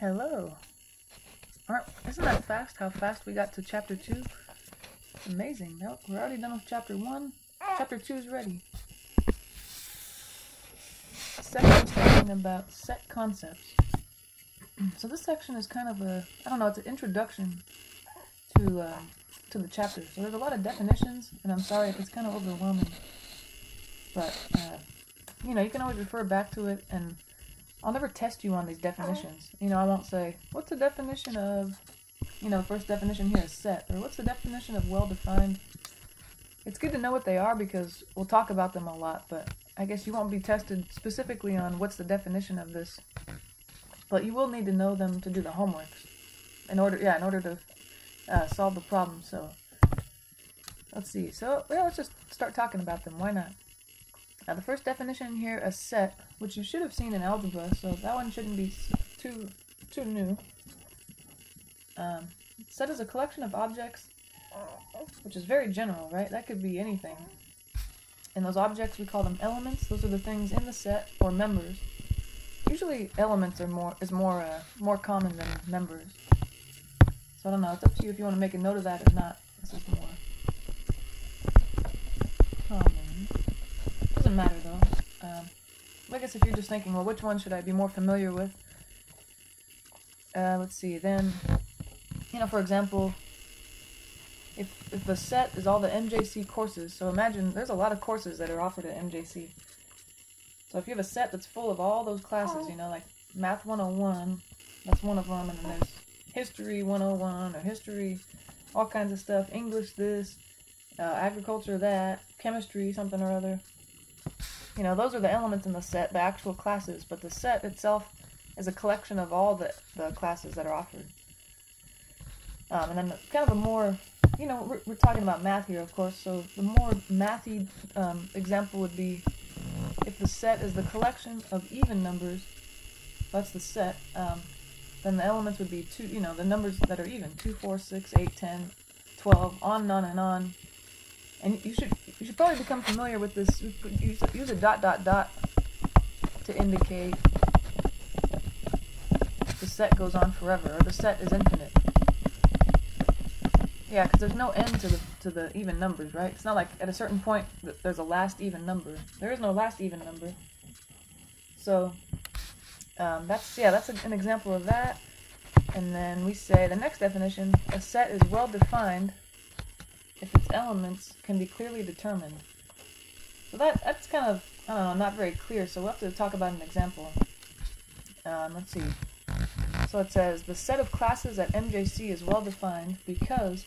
Hello. Isn't that fast? How fast we got to chapter 2? Amazing. No, we're already done with chapter 1. Chapter 2 is ready. Section is talking about set concepts. So this section is kind of it's an introduction to the chapter. So there's a lot of definitions, and I'm sorry if it's kind of overwhelming. But, you can always refer back to it, and I'll never test you on these definitions. I won't say, what's the definition of, first definition here is set, or what's the definition of well-defined? It's good to know what they are because we'll talk about them a lot, but I guess you won't be tested specifically on what's the definition of this. But you will need to know them to do the homework in order to solve the problem. So, let's see. So, let's just start talking about them. Why not? Now, the first definition here, a set, which you should have seen in algebra, so that one shouldn't be too new. Set is a collection of objects, which is very general, right? That could be anything. And those objects, we call them elements. Those are the things in the set, or members. Usually, elements are more common than members. So I don't know. It's up to you if you want to make a note of that or not. This is more common. Doesn't matter though. I guess if you're just thinking, well, which one should I be more familiar with? Let's see. Then, for example, if the set is all the MJC courses, so imagine there's a lot of courses that are offered at MJC. So if you have a set that's full of all those classes, like Math 101, that's one of them, and then there's History 101, or History, all kinds of stuff, English this, Agriculture that, Chemistry something or other. Those are the elements in the set, the actual classes, but the set itself is a collection of all the classes that are offered. And then kind of a more, we're talking about math here, of course, so the more mathy example would be if the set is the collection of even numbers, that's the set, then the elements would be the numbers that are even, 2, 4, 6, 8, 10, 12, on and on and on. And you should probably become familiar with this. Use a ... to indicate the set goes on forever, or the set is infinite. Yeah, because there's no end to the even numbers, right? It's not like at a certain point that there's a last even number. There is no last even number. So that's an example of that. And then we say the next definition: a set is well defined if its elements can be clearly determined. So that's kind of, not very clear, so we'll have to talk about an example. Let's see. So it says, the set of classes at MJC is well defined because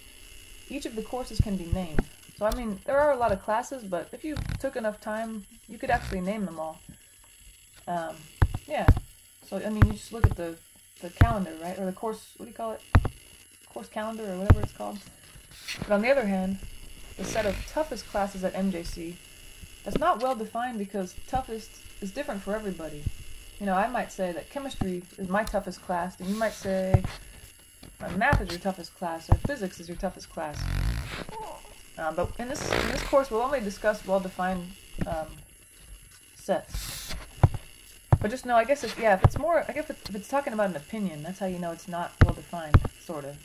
each of the courses can be named. So, there are a lot of classes, but if you took enough time, you could actually name them all. Yeah. So, you just look at the calendar, right? Or the course, what do you call it? Course calendar, or whatever it's called. But on the other hand, the set of toughest classes at MJC, that's not well defined because toughest is different for everybody. I might say that chemistry is my toughest class, and you might say math is your toughest class, or physics is your toughest class. But in this course, we'll only discuss well-defined sets. But just know, I guess if it's talking about an opinion, that's how you know it's not well-defined, sort of.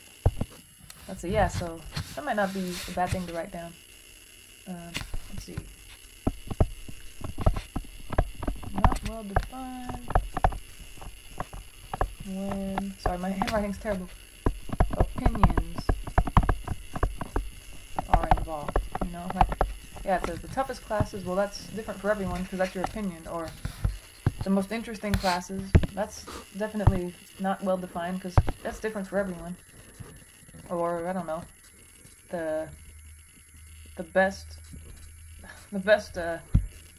Let's see, so that might not be a bad thing to write down. Let's see. Not well defined when, sorry, my handwriting's terrible, opinions are involved. It says the toughest classes, well, that's different for everyone because that's your opinion, or the most interesting classes, that's definitely not well defined because that's different for everyone. Or, I don't know, the best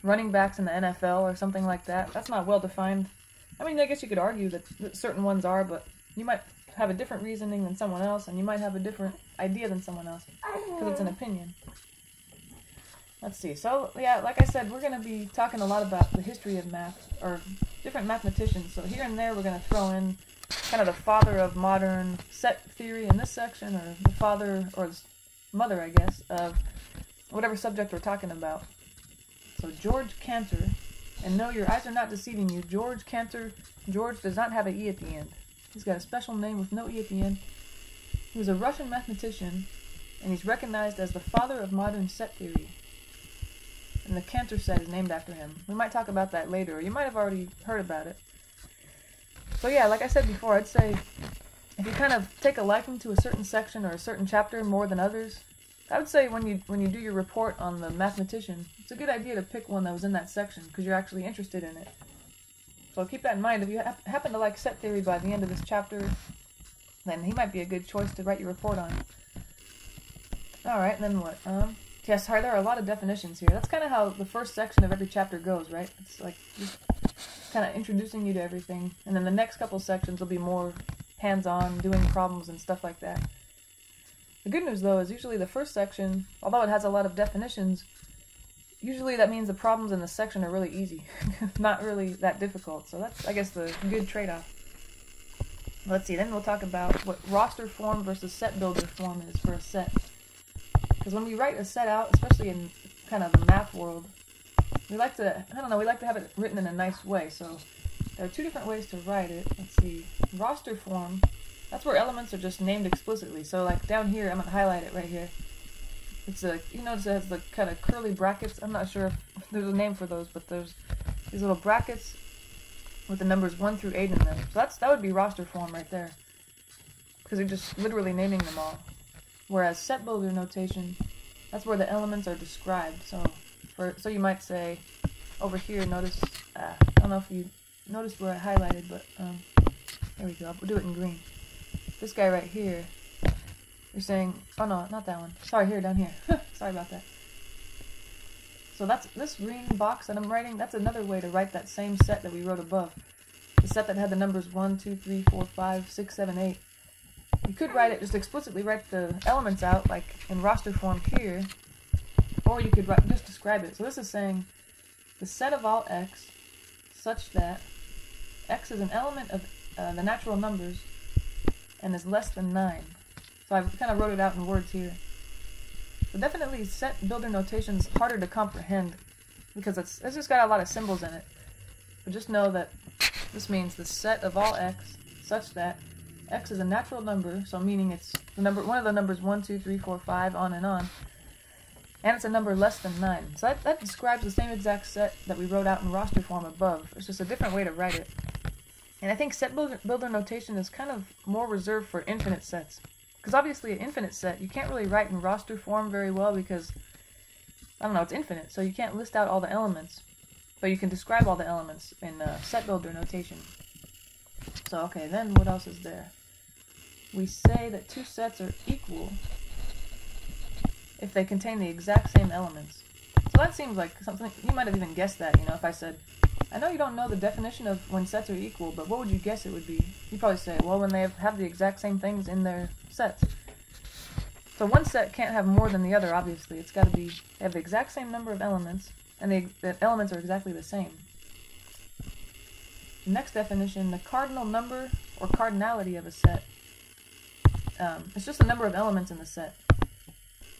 running backs in the NFL or something like that. That's not well defined. I guess you could argue that certain ones are, but you might have a different reasoning than someone else, and you might have a different idea than someone else, because it's an opinion. Let's see. So, like I said, we're going to be talking a lot about the history of math, or different mathematicians. So here and there we're going to throw in kind of the father of modern set theory in this section, or the father, or mother, I guess, of whatever subject we're talking about. So George Cantor, and no, your eyes are not deceiving you, George Cantor, George does not have an E at the end. He's got a special name with no E at the end. He was a Russian mathematician, and he's recognized as the father of modern set theory. And the Cantor set is named after him. We might talk about that later, or you might have already heard about it. So yeah, like I said before, I'd say if you kind of take a liking to a certain section or a certain chapter more than others, I would say when you do your report on the mathematician, it's a good idea to pick one that was in that section, because you're actually interested in it. So keep that in mind. If you happen to like set theory by the end of this chapter, then he might be a good choice to write your report on. Alright, and then what? Yeah, sorry, there are a lot of definitions here. That's kind of how the first section of every chapter goes, right? It's like just kind of introducing you to everything, and then the next couple sections will be more hands-on, doing problems and stuff like that. The good news, though, is usually the first section, although it has a lot of definitions, usually that means the problems in the section are really easy. Not really that difficult. So that's, I guess, the good trade-off. Let's see, then we'll talk about what roster form versus set builder form is for a set. Because when we write a set out, especially in kind of the math world, we like to, we like to have it written in a nice way. So there are two different ways to write it. Let's see. Roster form, that's where elements are just named explicitly. So like down here, I'm going to highlight it right here. It's you notice it has the kind of curly brackets. I'm not sure if there's a name for those, but there's these little brackets with the numbers 1 through 8 in them. So that would be roster form right there, because you're just literally naming them all. Whereas set builder notation, that's where the elements are described. So you might say over here, notice, I don't know if you noticed where I highlighted, but there we go, I'll do it in green. This guy right here, you're saying, oh no, not that one. Sorry, here, down here. Sorry about that. So that's this green box that I'm writing, that's another way to write that same set that we wrote above. The set that had the numbers 1, 2, 3, 4, 5, 6, 7, 8. You could write it, just explicitly write the elements out, like in roster form here, or you could just describe it. So this is saying the set of all x such that x is an element of the natural numbers and is less than 9. So I kind of wrote it out in words here. But definitely set builder notation is harder to comprehend because it's just got a lot of symbols in it. But just know that this means the set of all x such that x is a natural number, so meaning it's the number, one of the numbers 1, 2, 3, 4, 5, on, and it's a number less than 9. So that describes the same exact set that we wrote out in roster form above. It's just a different way to write it. And I think set builder notation is kind of more reserved for infinite sets. Because obviously an infinite set, you can't really write in roster form very well because, I don't know, it's infinite, so you can't list out all the elements. But you can describe all the elements in set builder notation. So, okay, then what else is there? We say that two sets are equal if they contain the exact same elements. So that seems like something, you might have even guessed that, if I said, I know you don't know the definition of when sets are equal, but what would you guess it would be? You'd probably say, well, when they have the exact same things in their sets. So one set can't have more than the other, obviously. It's got to be, they have the exact same number of elements, and the elements are exactly the same. The next definition, the cardinal number or cardinality of a set. It's just the number of elements in the set.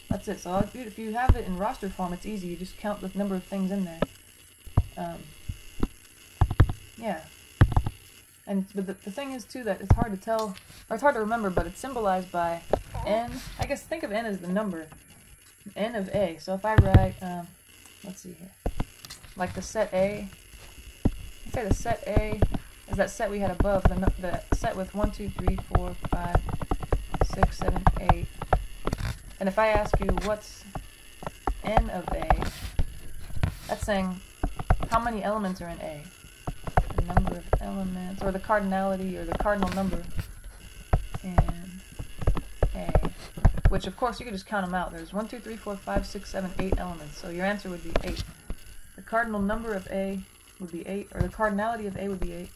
That's it. So if you have it in roster form, it's easy. You just count the number of things in there. Yeah. But the thing is, too, that it's hard to tell, or it's hard to remember, but it's symbolized by n. I guess think of n as the number. N of a. So if I write, let's see here, like the set A, let's say the set A is that set we had above, the set with 1, 2, 3, 4, 5, 6, 7, 8. And if I ask you what's n of a, that's saying how many elements are in A. The number of elements, or the cardinality, or the cardinal number in A. Which, of course, you could just count them out. There's 1, 2, 3, 4, 5, 6, 7, 8 elements. So your answer would be 8. The cardinal number of A would be 8, or the cardinality of A would be 8.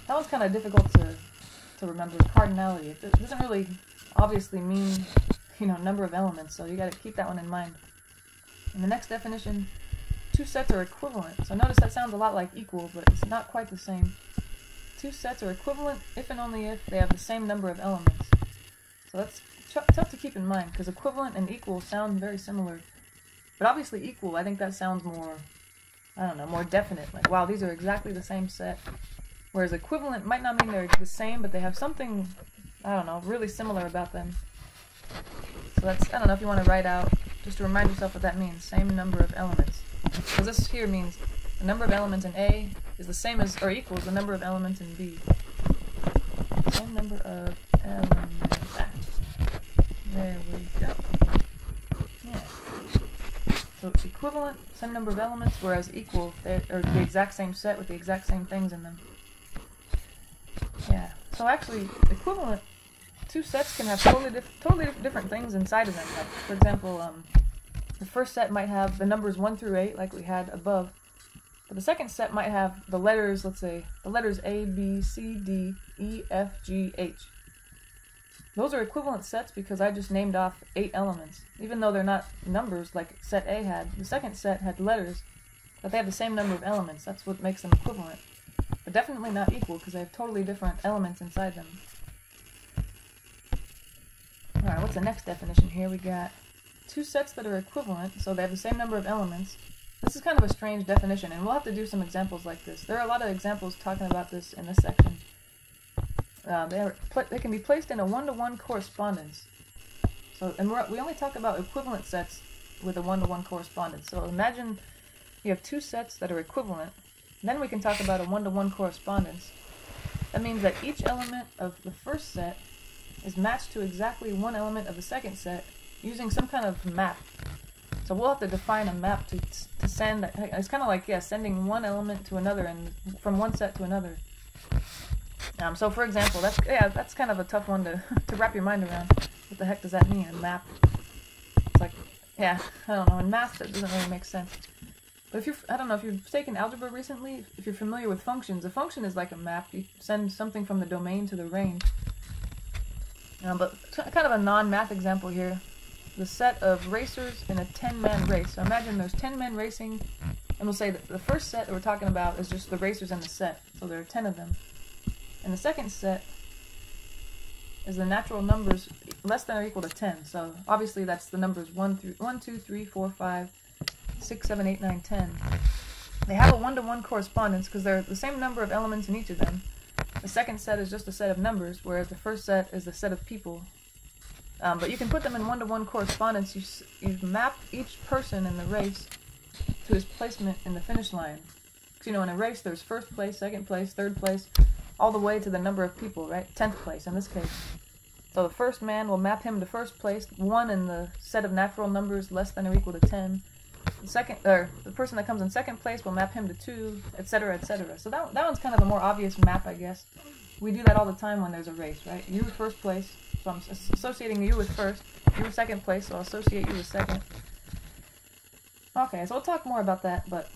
That one's kind of difficult to remember, cardinality. It doesn't really obviously mean, number of elements, so you got to keep that one in mind. And the next definition, two sets are equivalent. So notice that sounds a lot like equal, but it's not quite the same. Two sets are equivalent if and only if they have the same number of elements. So that's tough to keep in mind, because equivalent and equal sound very similar. But obviously equal, I think that sounds more, more definite. Like, wow, these are exactly the same set. Whereas equivalent might not mean they're the same, but they have something, I don't know, really similar about them. So that's, I don't know if you want to write out, just to remind yourself what that means, same number of elements. Because this here means the number of elements in A is the same as, or equals, the number of elements in B. Same number of elements. There we go. Yeah. So equivalent, same number of elements, whereas equal, they're the exact same set with the exact same things in them. Yeah. So actually, equivalent, two sets can have totally different things inside of them. Like, for example, the first set might have the numbers 1 through 8, like we had above. But the second set might have the letters, let's say, the letters A, B, C, D, E, F, G, H. Those are equivalent sets because I just named off 8 elements. Even though they're not numbers like set A had, the second set had letters, but they have the same number of elements. That's what makes them equivalent. But definitely not equal because they have totally different elements inside them. Alright, what's the next definition here? We got two sets that are equivalent, so they have the same number of elements. This is kind of a strange definition, and we'll have to do some examples like this. There are a lot of examples talking about this in this section. They can be placed in a one-to-one correspondence. So, and we only talk about equivalent sets with a one-to-one correspondence. So imagine you have two sets that are equivalent. Then we can talk about a one-to-one correspondence. That means that each element of the first set is matched to exactly one element of the second set using some kind of map. So we'll have to define a map to send. It's kind of like, yeah, sending one element to another and from one set to another. So for example, that's kind of a tough one to wrap your mind around. What the heck does that mean, a map? It's like, yeah, I don't know. In math, that doesn't really make sense. But I don't know, if you've taken algebra recently, if you're familiar with functions, a function is like a map. You send something from the domain to the range. But kind of a non-math example here. The set of racers in a 10-man race. So imagine there's 10 men racing, and we'll say that the first set that we're talking about is just the racers in the set. So there are 10 of them. And the second set is the natural numbers less than or equal to 10. So obviously that's the numbers 1, 2, 3, 4, 5, 6, 7, 8, 9, 10. They have a one-to-one correspondence because they're the same number of elements in each of them. The second set is just a set of numbers, whereas the first set is the set of people. But you can put them in one-to-one correspondence. You map each person in the race to his placement in the finish line. Because, in a race there's first place, second place, third place, all the way to the number of people, right? 10th place in this case. So the first man will map him to first place, 1 in the set of natural numbers less than or equal to 10. The person that comes in second place will map him to 2, etc., etc. So that one's kind of a more obvious map, I guess. We do that all the time when there's a race, right? You were first place, so I'm associating you with first. You were second place, so I'll associate you with second. Okay, so we'll talk more about that, but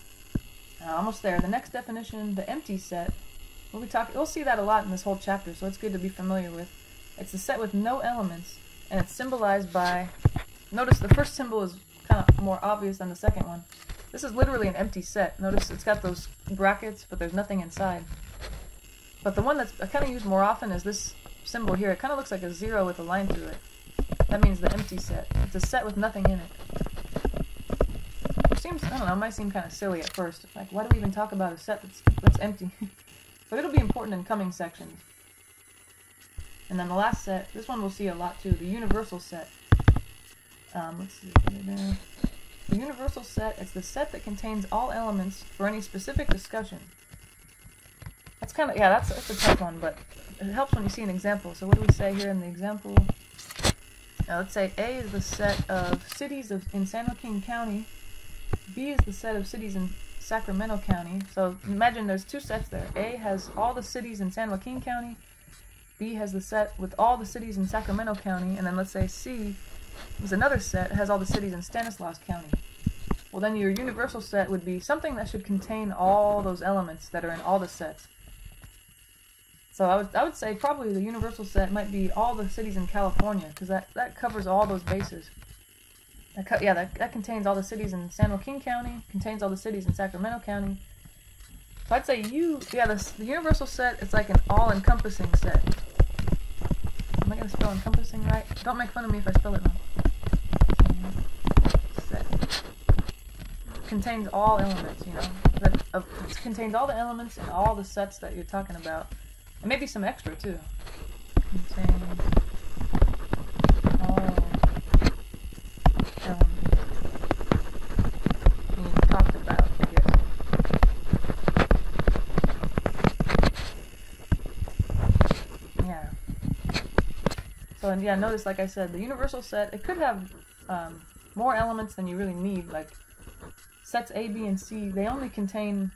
almost there. The next definition, the empty set. We'll see that a lot in this whole chapter, so it's good to be familiar with. It's a set with no elements, and it's symbolized by... Notice the first symbol is kind of more obvious than the second one. This is literally an empty set. Notice it's got those brackets, but there's nothing inside. But the one that's I kind of use more often is this symbol here. It kind of looks like a 0 with a line through it. That means the empty set. It's a set with nothing in it. Which seems, I don't know, it might seem kind of silly at first. Like, why do we even talk about a set that's empty? But it'll be important in coming sections. And then the last set, this one we'll see a lot too, the universal set. Let's see. The universal set is the set that contains all elements for any specific discussion. That's kind of, yeah, that's a tough one, but it helps when you see an example. So what do we say here in the example? Let's say A is the set of cities in San Joaquin County. B is the set of cities in Sacramento County. So imagine there's two sets there. A has all the cities in San Joaquin County. B has the set with all the cities in Sacramento County. And then let's say C is another set that has all the cities in Stanislaus County. Well, then your universal set would be something that should contain all those elements that are in all the sets. So I would say probably the universal set might be all the cities in California, because that covers all those bases. That contains all the cities in San Joaquin County, contains all the cities in Sacramento County. So I'd say the universal set is like an all-encompassing set. Am I going to spell encompassing right? Don't make fun of me if I spell it wrong. Set. Contains all elements, that contains all the elements and all the sets that you're talking about, and maybe some extra too. Contains all elements being talked about, I guess. Yeah. So, and yeah, notice, like I said, the universal set, it could have more elements than you really need. Like sets A, B, and C, they only contain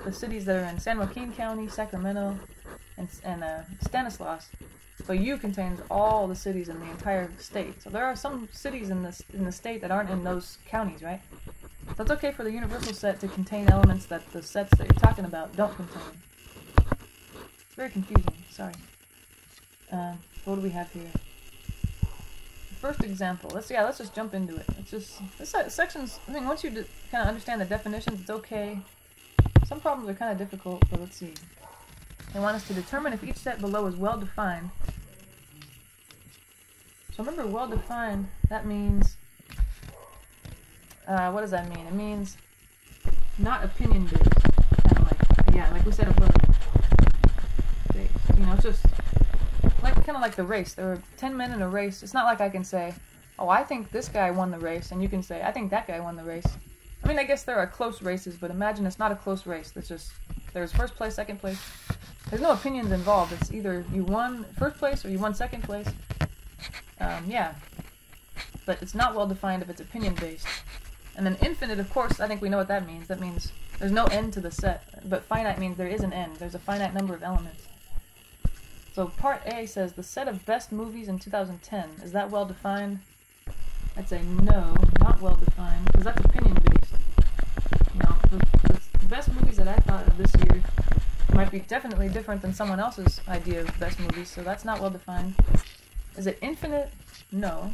the cities that are in San Joaquin County, Sacramento, and Stanislaus. But U contains all the cities in the entire state. So there are some cities in the state that aren't in those counties, right? So it's okay for the universal set to contain elements that the sets that you're talking about don't contain. It's very confusing. Sorry. What do we have here? First example. Let's just jump into it. It's just this section's. I mean, once you kind of understand the definitions, it's okay. Some problems are kind of difficult, but let's see. They want us to determine if each set below is well defined. So remember, well defined. That means. What does that mean? It means not opinion based. Kind of like we said above. You know, it's just. Kind of like the race. There were 10 men in a race. It's not like I can say, oh, I think this guy won the race, and you can say, I think that guy won the race. I mean, I guess there are close races, but imagine it's not a close race. It's just, there's first place, second place. There's no opinions involved. It's either you won first place or you won second place. Yeah. But it's not well defined if it's opinion based. And then infinite, of course, I think we know what that means. That means there's no end to the set. But finite means there is an end. There's a finite number of elements. So part A says the set of best movies in 2010. Is that well defined? I'd say no, not well defined, because that's opinion based. You know, the best movies that I thought of this year might be definitely different than someone else's idea of best movies, so that's not well defined. Is it infinite? No.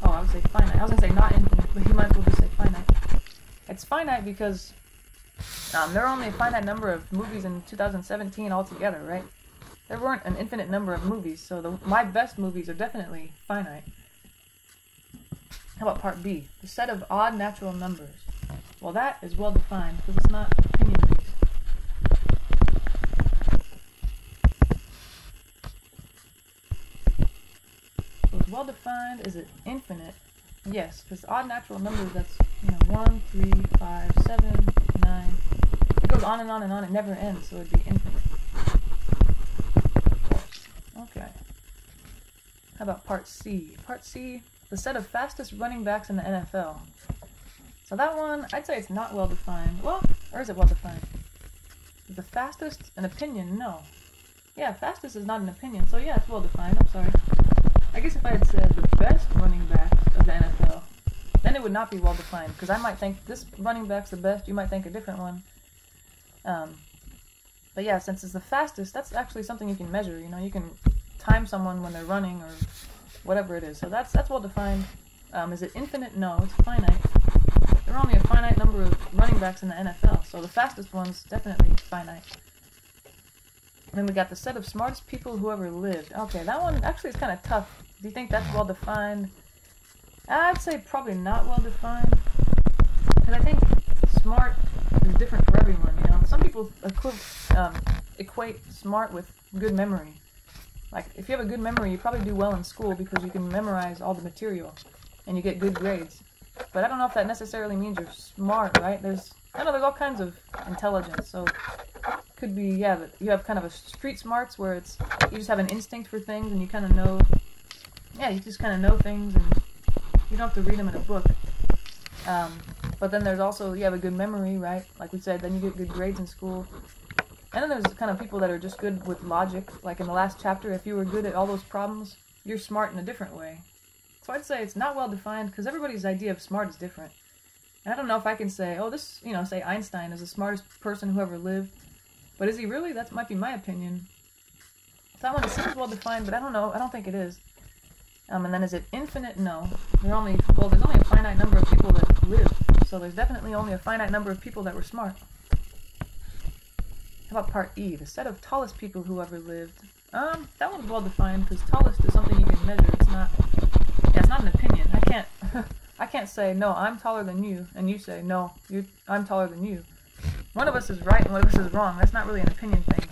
Oh, I would say finite. I was going to say not infinite, but you might as well just say finite. It's finite because there are only a finite number of movies in 2017 altogether, right? There weren't an infinite number of movies, so my best movies are definitely finite. How about part B? The set of odd natural numbers. Well, that is well defined because it's not opinion based. So it's well defined. Is it infinite? Yes, because odd natural numbers, that's 1, 3, 5, 7, 9. It goes on and on and on. It never ends, so it'd be infinite. Okay. How about part C? Part C, the set of fastest running backs in the NFL. So that one, I'd say it's not well defined. Well, or is it well defined? The fastest, an opinion? No. Yeah, fastest is not an opinion, so yeah, it's well defined. I'm sorry. I guess if I had said the best running backs of the NFL, then it would not be well defined, because I might think this running back's the best, you might think a different one. But yeah, since it's the fastest, that's actually something you can measure. You know, you can time someone when they're running or whatever it is. So that's well defined. Is it infinite? No, it's finite. There are only a finite number of running backs in the NFL, so the fastest one's definitely finite. And then we got the set of smartest people who ever lived. Okay, that one actually is kind of tough. Do you think that's well defined? I'd say probably not well defined, because I think smart is different for everyone. You know, some people equate smart with good memory. Like, if you have a good memory, you probably do well in school because you can memorize all the material and you get good grades. But I don't know if that necessarily means you're smart, right? There's all kinds of intelligence. So could be, yeah, that you have kind of a street smarts where it's you just have an instinct for things and you kind of know, yeah, you just kind of know things and you don't have to read them in a book. But then there's also, you have a good memory, right? Like we said, then you get good grades in school. And then there's kind of people that are just good with logic. Like in the last chapter, if you were good at all those problems, you're smart in a different way. So I'd say it's not well defined because everybody's idea of smart is different. And I don't know if I can say, oh, this, say Einstein is the smartest person who ever lived. But is he really? That might be my opinion. So that one seems well defined, but I don't know. I don't think it is. And then is it infinite? No. There's only a finite number of people that live. So there's definitely only a finite number of people that were smart. How about part E? The set of tallest people who ever lived. That one's well defined because tallest is something you can measure. It's not an opinion. I can't say, no, I'm taller than you, and you say, no, I'm taller than you. one of us is right and one of us is wrong. That's not really an opinion thing.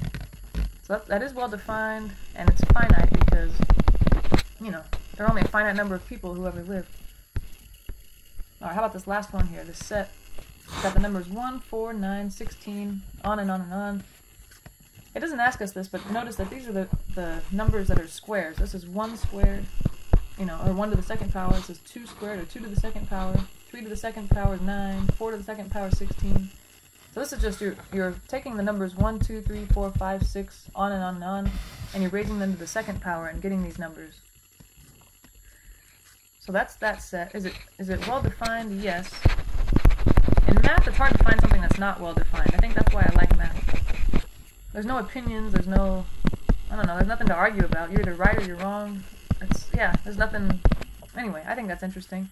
So that is well defined, and it's finite because, you know, there are only a finite number of people who ever lived. Alright, how about this last one here? This set got the numbers 1, 4, 9, 16, on and on and on. It doesn't ask us this, but notice that these are the numbers that are squares. This is 1 squared, you know, or 1 to the second power. This is 2 squared, or 2 to the second power. 3 to the second power is 9. 4 to the second power is 16. So this is just you're taking the numbers 1, 2, 3, 4, 5, 6, on and on and on, and you're raising them to the second power and getting these numbers. So that's that set. Is it well defined? Yes. In math, it's hard to find something that's not well defined. I think that's why I like math. There's no opinions. There's no, I don't know. There's nothing to argue about. You're either right or you're wrong. There's nothing. Anyway, I think that's interesting.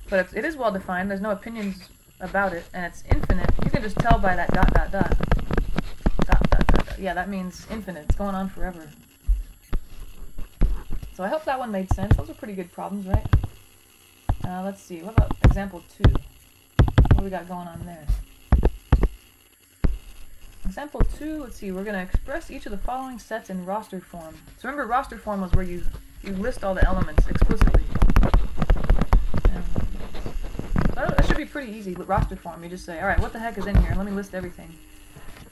But it is well defined. There's no opinions about it, and it's infinite. You can just tell by that dot dot dot. Dot dot dot dot. Yeah, that means infinite. It's going on forever. So I hope that one made sense. Those are pretty good problems, right? Let's see. What about example 2? What do we got going on there? Example 2, let's see. We're going to express each of the following sets in roster form. So remember, roster form was where you list all the elements explicitly. That should be pretty easy. Roster form, you just say, alright, what the heck is in here? Let me list everything.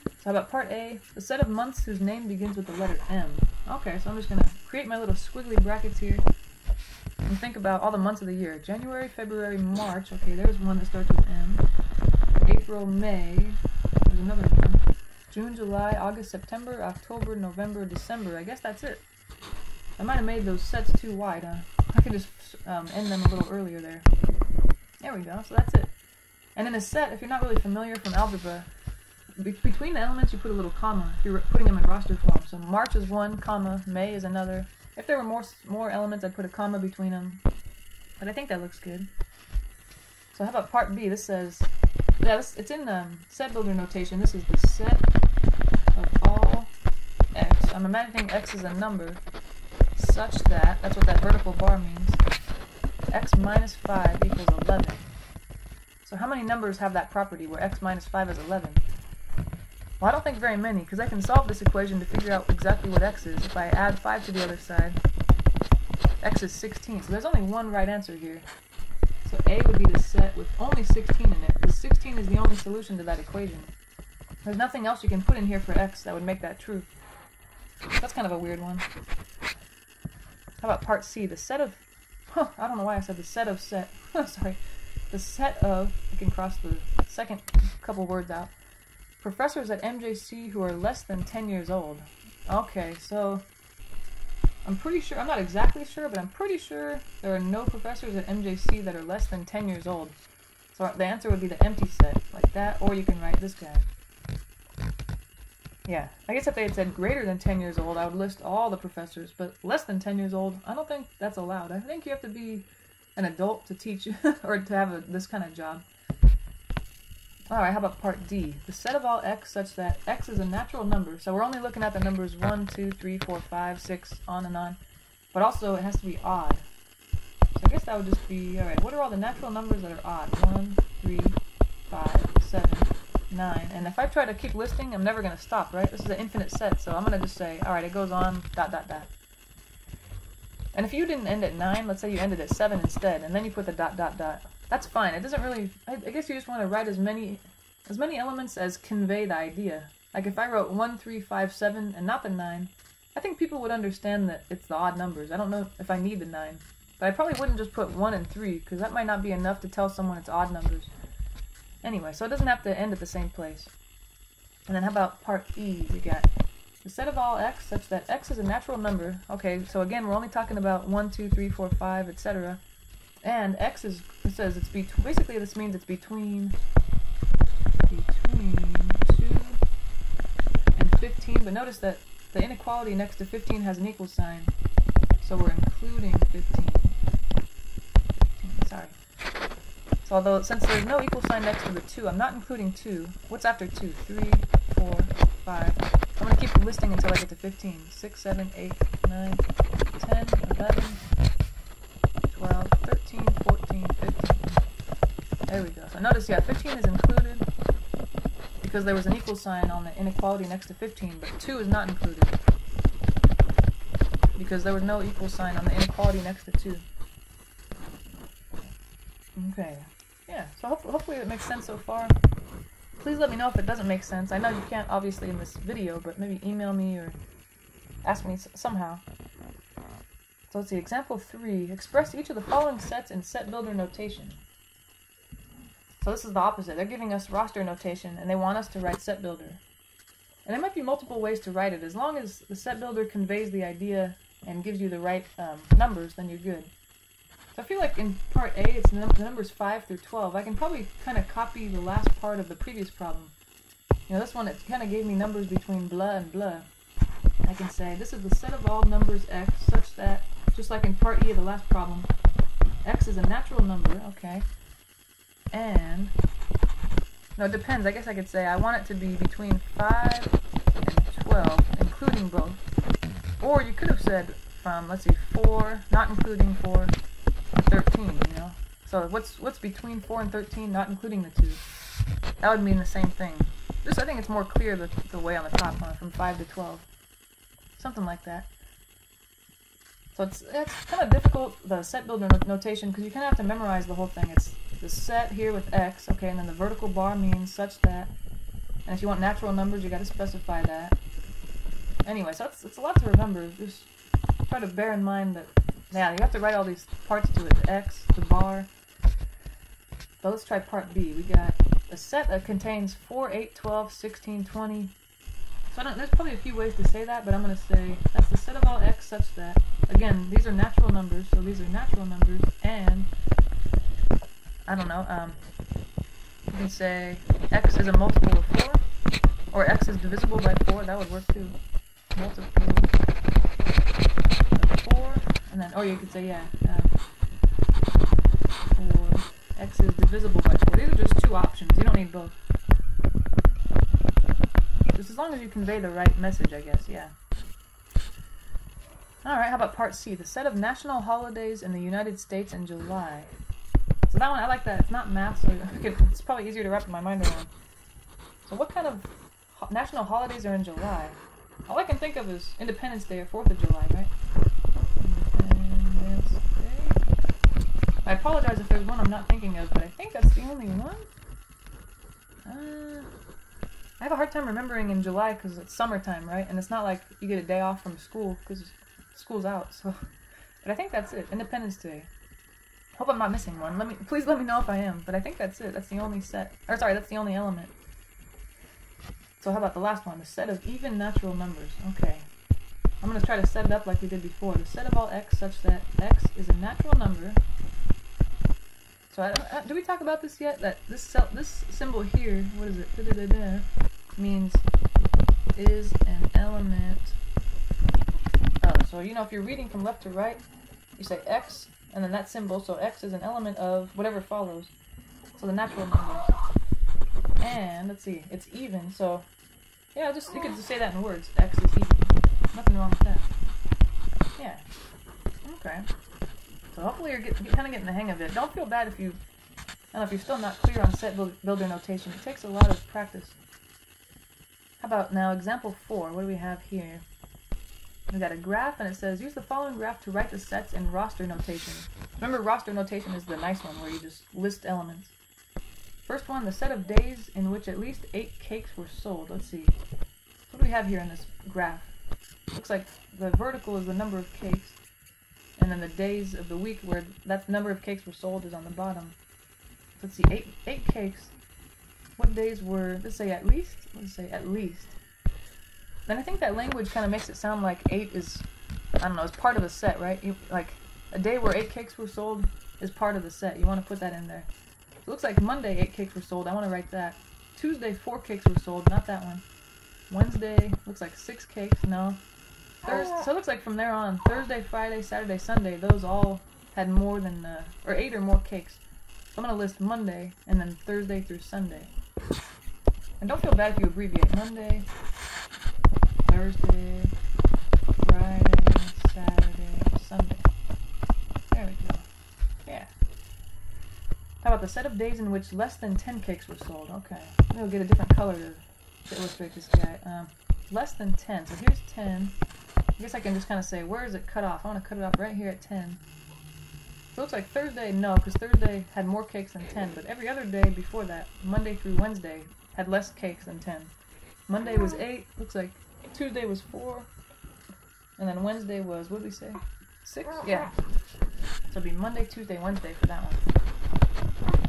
So how about part A? The set of months whose name begins with the letter M. Okay, so I'm just going to create my little squiggly brackets here and think about all the months of the year. January, February, March. Okay, there's one that starts with M. April, May. There's another one. June, July, August, September, October, November, December. I guess that's it. I might have made those sets too wide, huh? I could just end them a little earlier there. There we go, so that's it. And in a set, if you're not really familiar from algebra, between the elements you put a little comma if you're putting them in roster form. So March is one, comma, May is another. If there were more elements, I'd put a comma between them. But I think that looks good. So how about part B? This says, it's in set builder notation. This is the set of all x. I'm imagining x is a number such that, that's what that vertical bar means, x minus 5 equals 11. So how many numbers have that property where x minus 5 is 11? Well, I don't think very many, because I can solve this equation to figure out exactly what x is. If I add 5 to the other side, x is 16. So there's only one right answer here. So A would be the set with only 16 in it, because 16 is the only solution to that equation. There's nothing else you can put in here for x that would make that true. That's kind of a weird one. How about part C? The set of... I don't know why I said the set of set. Sorry. The set of... I can cross the second couple words out. Professors at MJC who are less than 10 years old. Okay, so... I'm pretty sure... I'm not exactly sure, but I'm pretty sure there are no professors at MJC that are less than 10 years old. So the answer would be the empty set, like that, or you can write this guy. Yeah, I guess if they had said greater than 10 years old, I would list all the professors, but less than 10 years old, I don't think that's allowed. I think you have to be an adult to teach, or to have this kind of job. Alright, how about part D? The set of all x such that x is a natural number, so we're only looking at the numbers 1, 2, 3, 4, 5, 6, on and on, but also it has to be odd. So I guess that would just be, alright, what are all the natural numbers that are odd? 1, 3, 5, 7, 9. And if I try to keep listing, I'm never going to stop, right? This is an infinite set, so I'm going to just say, alright, it goes on, dot, dot, dot. And if you didn't end at 9, let's say you ended at 7 instead, and then you put the dot, dot, dot, that's fine. It doesn't really, I guess you just want to write as many elements as convey the idea. Like if I wrote 1, 3, 5, 7, and not the 9, I think people would understand that it's the odd numbers. I don't know if I need the 9. But I probably wouldn't just put 1 and 3, because that might not be enough to tell someone it's odd numbers. Anyway, so it doesn't have to end at the same place. And then how about part E? We got the set of all x such that x is a natural number. Okay, so again, we're only talking about 1, 2, 3, 4, 5, etc. And x is, it says it's basically this means it's between 2 and 15. But notice that the inequality next to 15 has an equal sign. So we're including 15. Sorry. So although, since there's no equal sign next to the 2, I'm not including 2. What's after 2? 3, 4, 5. I'm going to keep listing until I get to 15. 6, 7, 8, 9, 10, 11, 12, 13, 14, 15. There we go. So notice, yeah, 15 is included. because there was an equal sign on the inequality next to 15, but 2 is not included because there was no equal sign on the inequality next to 2. Okay, yeah, so hopefully it makes sense so far. Please let me know if it doesn't make sense. I know you can't obviously in this video, but maybe email me or ask me somehow. So let's see, example 3. Express each of the following sets in set builder notation. So this is the opposite. They're giving us roster notation, and they want us to write set builder. And there might be multiple ways to write it. As long as the set builder conveys the idea and gives you the right numbers, then you're good. So I feel like in part A, it's the numbers 5 through 12. I can probably kind of copy the last part of the previous problem. You know, this one, it kind of gave me numbers between blah and blah. I can say, this is the set of all numbers x such that, just like in part E of the last problem, x is a natural number, okay, and, no, it depends. I guess I could say I want it to be between 5 and 12, including both. Or you could have said from, let's see, 4, not including 4, to 13, you know? So what's between 4 and 13, not including the 2? That would mean the same thing. Just, I think it's more clear the way on the top one, from 5 to 12. Something like that. So it's kind of difficult, the set builder notation, because you kind of have to memorize the whole thing. It's the set here with x, okay, and then the vertical bar means such that, and if you want natural numbers, you got to specify that. Anyway, so it's a lot to remember. Just try to bear in mind that, yeah, you have to write all these parts to it, the x, the bar. So let's try part B. We got a set that contains 4, 8, 12, 16, 20. So there's probably a few ways to say that, but I'm going to say that's the set of all x such that, again, these are natural numbers, so these are natural numbers, and, I don't know, you can say x is a multiple of 4, or x is divisible by 4, that would work too. Multiple of 4, and then, or you could say, yeah, or x is divisible by 4. These are just two options, you don't need both. Just as long as you convey the right message, I guess, yeah. Alright, how about part C? The set of national holidays in the United States in July. So that one, I like that. It's not math, so it's probably easier to wrap my mind around. So what kind of national holidays are in July? All I can think of is Independence Day or 4th of July, right? Independence Day. I apologize if there's one I'm not thinking of, but I think that's the only one. I have a hard time remembering in July because it's summertime, right? And it's not like you get a day off from school because school's out. So, but I think that's it. Independence Day. Hope I'm not missing one. Please let me know if I am. But I think that's it. That's the only set. Or sorry, that's the only element. So how about the last one? The set of even natural numbers. Okay. I'm going to try to set it up like we did before. The set of all x such that x is a natural number. So did we talk about this yet? That this symbol here, what is it? Means is an element of. So you know, if you're reading from left to right, you say x and then that symbol. So x is an element of whatever follows. So the natural numbers. And let's see, it's even. So yeah, you could just say that in words. X is even. Nothing wrong with that. Yeah. Okay. So hopefully you're kind of getting the hang of it. Don't feel bad if you, I don't know, if you're still not clear on set builder notation. It takes a lot of practice. How about now example 4? What do we have here? We got a graph and it says use the following graph to write the sets in roster notation. Remember, roster notation is the nice one where you just list elements. First one, the set of days in which at least 8 cakes were sold. Let's see. What do we have here in this graph? Looks like the vertical is the number of cakes. And then the days of the week where that number of cakes were sold is on the bottom. Let's see, 8 cakes. What days were, let's say at least? Let's say at least. Then I think that language kind of makes it sound like 8 is, I don't know, is part of a set, right? Like, a day where 8 cakes were sold is part of the set. You want to put that in there. So it looks like Monday 8 cakes were sold. I want to write that. Tuesday 4 cakes were sold. Not that one. Wednesday looks like 6 cakes. No. So it looks like from there on, Thursday, Friday, Saturday, Sunday, those all had more than, or 8 or more cakes. So I'm going to list Monday, and then Thursday through Sunday. And don't feel bad if you abbreviate. Monday, Thursday, Friday, Saturday, Sunday. There we go. Yeah. How about the set of days in which less than 10 cakes were sold. Okay. Maybe we'll get a different color to illustrate this guy. Less than 10. So here's 10. I guess I can just kind of say, where is it cut off? I want to cut it off right here at 10. So it looks like Thursday, no, because Thursday had more cakes than 10. But every other day before that, Monday through Wednesday, had less cakes than 10. Monday was 8. Looks like Tuesday was 4. And then Wednesday was, what did we say? 6? Yeah. So it'd be Monday, Tuesday, Wednesday for that one.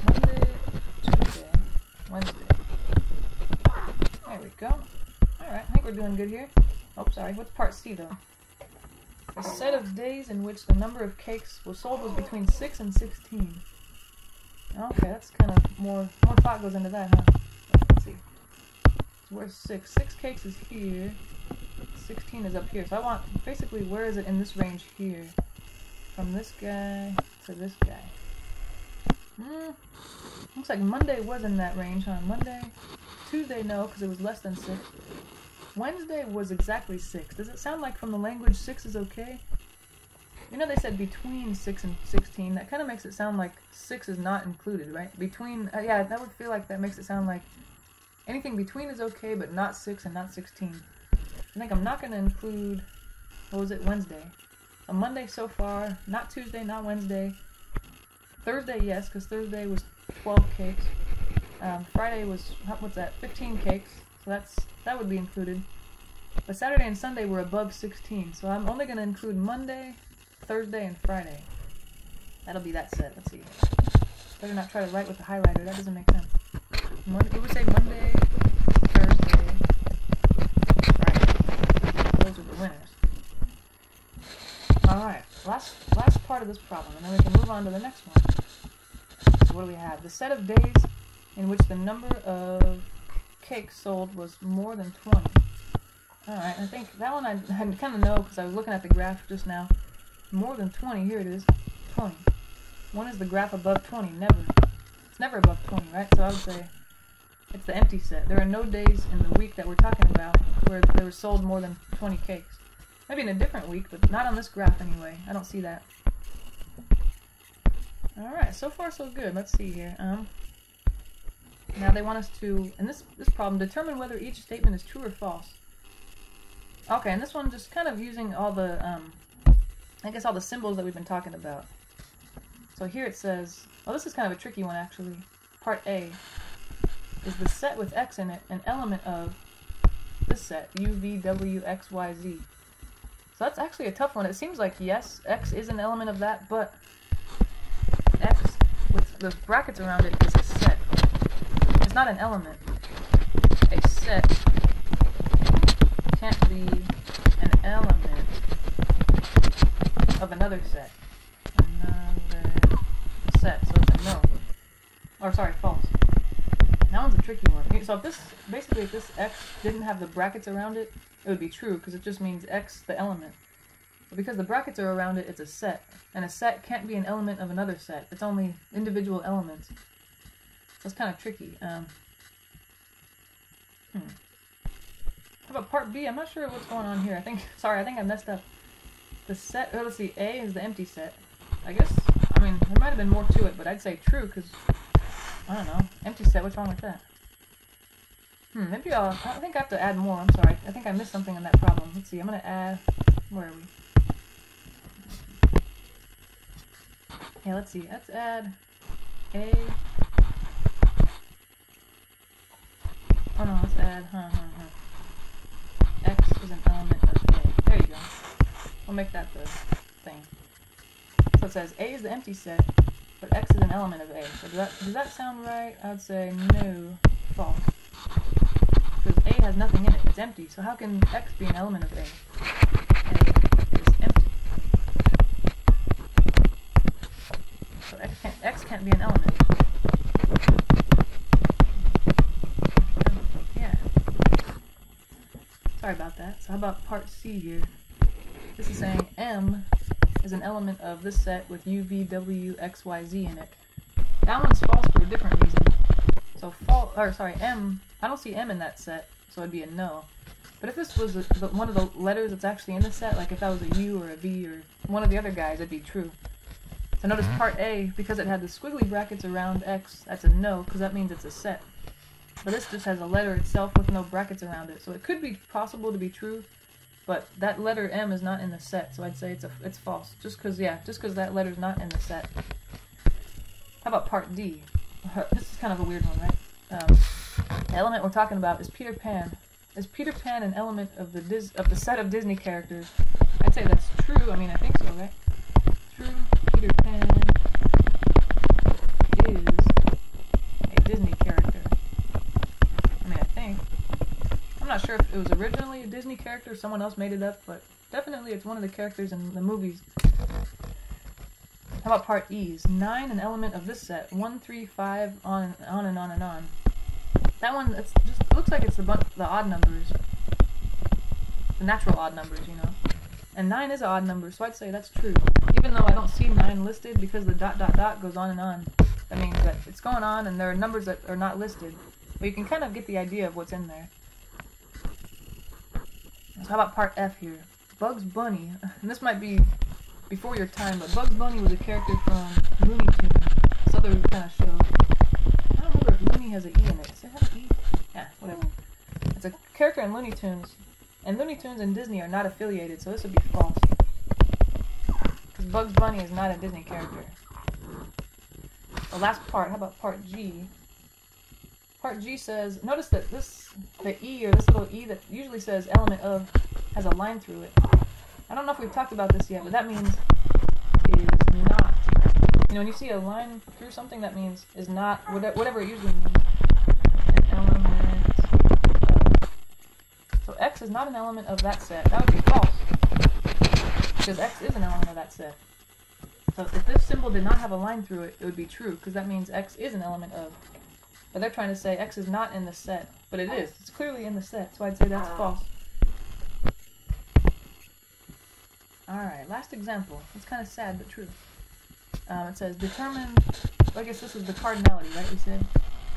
Monday, Tuesday, Wednesday. There we go. Alright, I think we're doing good here. Oh, sorry. What's part C, though? A set of days in which the number of cakes were sold was between 6 and 16. Okay, that's kind of more thought goes into that, huh? Let's see. So where's 6? 6 cakes is here. 16 is up here. So I want, basically, where is it in this range here? From this guy to this guy. Looks like Monday was in that range, huh? Monday. Tuesday, no, because it was less than 6. Wednesday was exactly 6. Does it sound like from the language 6 is okay? You know they said between 6 and 16. That kind of makes it sound like 6 is not included, right? Between, yeah, that would feel like that makes it sound like anything between is okay, but not 6 and not 16. I think I'm not going to include, what was it, Wednesday. A Monday so far, not Tuesday, not Wednesday. Thursday, yes, because Thursday was 12 cakes. Friday was, what's that, 15 cakes. So that would be included. But Saturday and Sunday were above 16. So I'm only going to include Monday, Thursday, and Friday. That'll be that set. Let's see. Better not try to write with the highlighter. That doesn't make sense. We would say Monday, Thursday, Friday. Those are the winners. Alright. Last part of this problem. And then we can move on to the next one. So what do we have? The set of days in which the number of cakes sold was more than 20. Alright, I think that one I kind of know because I was looking at the graph just now. More than 20, here it is, 20. When is the graph above 20? Never. It's never above 20, right? So I would say it's the empty set. There are no days in the week that we're talking about where there were sold more than 20 cakes. Maybe in a different week, but not on this graph anyway. I don't see that. Alright, so far so good. Let's see here. Now they want us to, in this problem, determine whether each statement is true or false. Okay, and this one just kind of using all the, I guess all the symbols that we've been talking about. So here it says, well, this is kind of a tricky one actually. Part A is the set with X in it an element of this set, U, V, W, X, Y, Z. So that's actually a tough one. It seems like, yes, X is an element of that, but X with the brackets around it is a set. It's not an element. A set can't be an element of another set. Another set, so it's a no. Or sorry, false. That one's a tricky one. So if this X didn't have the brackets around it, it would be true, because it just means X, the element. But because the brackets are around it, it's a set. And a set can't be an element of another set. It's only individual elements. So it's kind of tricky. How about part B? I'm not sure what's going on here. I think I messed up. The set, let's see, A is the empty set. I guess, there might have been more to it, but I'd say true, because, I don't know, empty set, what's wrong with that? Maybe I think I have to add more, I'm sorry. I think I missed something in that problem. Let's see, I'm going to add, where are we? Yeah, let's see, let's add A. Oh no, let's add, X is an element of A. There you go. We'll make that the thing. So it says A is the empty set, but X is an element of A. So does that sound right? I'd say no, false. Because A has nothing in it. It's empty. So how can X be an element of A? A is empty. So X can't be an element. Yeah. Sorry about that. So how about part C here? This is saying M is an element of this set with U, V, W, X, Y, Z in it. That one's false for a different reason. So M, I don't see M in that set, so it'd be a no. But if this was one of the letters that's actually in the set, like if that was a U or a V or one of the other guys, it'd be true. So notice part A, because it had the squiggly brackets around X, that's a no, because that means it's a set. But this just has a letter itself with no brackets around it. So it could be possible to be true, but that letter M is not in the set, so I'd say it's false. Just because that letter's not in the set. How about part D? This is kind of a weird one, right? The element we're talking about is Peter Pan. Is Peter Pan an element of the set of Disney characters? I'd say that's true. I mean, I think so, right? True. Peter Pan is a Disney character. I mean, I think. I'm not sure if it was originally a Disney character or someone else made it up, but definitely it's one of the characters in the movies. How about part E? Is 9 an element of this set? 1, 3, 5, on and on and on. That one, it looks like it's the odd numbers. The natural odd numbers, you know. And 9 is an odd number, so I'd say that's true. Even though I don't see 9 listed because the ... goes on and on. That means that it's going on and there are numbers that are not listed. But you can kind of get the idea of what's in there. So how about part F here? Bugs Bunny. And this might be before your time, but Bugs Bunny was a character from Looney Tunes. This other kind of show. I don't remember if Looney has an E in it. Does it have an E? Yeah, whatever. It's a character in Looney Tunes. And Looney Tunes and Disney are not affiliated, so this would be false. Because Bugs Bunny is not a Disney character. The last part, how about part G? Part G says, notice that the E, or this little E that usually says element of, has a line through it. I don't know if we've talked about this yet, but that means is not. You know, when you see a line through something, that means is not, whatever it usually means. An element of. So X is not an element of that set. That would be false. Because X is an element of that set. So if this symbol did not have a line through it, it would be true, because that means X is an element of. But they're trying to say X is not in the set. But it is. It's clearly in the set, so I'd say that's false. Alright, last example. It's kind of sad, but true. It says, determine, I guess this is the cardinality, right? We said?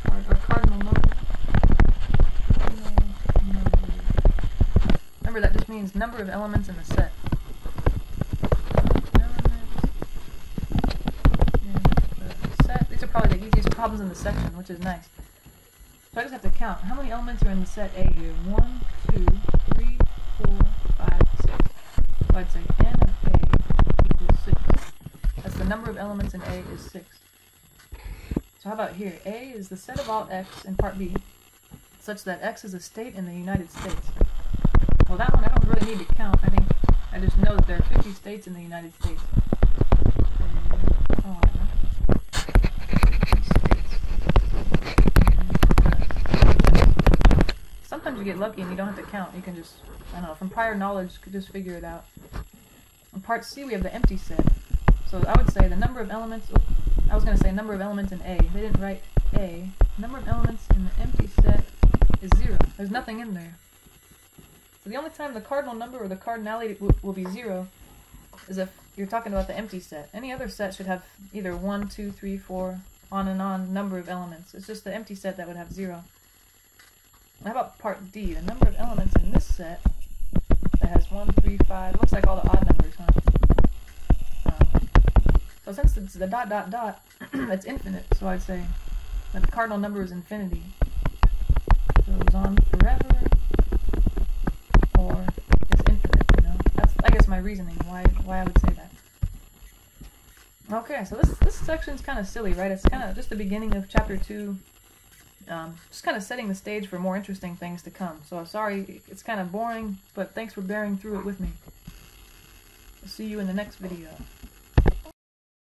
Cardinal number. Remember, that just means number of elements in the set. These are probably the easiest problems in the section, which is nice. So I just have to count. How many elements are in the set A here? 1, 2, 3, 4, 5, 6. So I'd say n of A equals 6. That's the number of elements in A is 6. So how about here? A is the set of all X in part B, such that X is a state in the United States. Well, that one I don't really need to count. I think I just know that there are 50 states in the United States. Sometimes you get lucky and you don't have to count. You can just, I don't know, from prior knowledge, you could just figure it out. In part C, we have the empty set. So I would say the number of elements, I was going to say number of elements in A. They didn't write A. Number of elements in the empty set is 0. There's nothing in there. So the only time the cardinal number or the cardinality will be 0 is if you're talking about the empty set. Any other set should have either 1, 2, 3, 4, on and on number of elements. It's just the empty set that would have 0. How about part D? The number of elements in this set that has 1, 3, 5. It looks like all the odd numbers, huh? So since it's the ... it's infinite, so I'd say that the cardinal number is infinity. So it goes on forever, or it's infinite, you know? That's, I guess, my reasoning, why I would say that. Okay, so this section's kind of silly, right? It's kind of just the beginning of chapter 2. Just kind of setting the stage for more interesting things to come. So sorry, it's kind of boring, but thanks for bearing through it with me. I'll see you in the next video.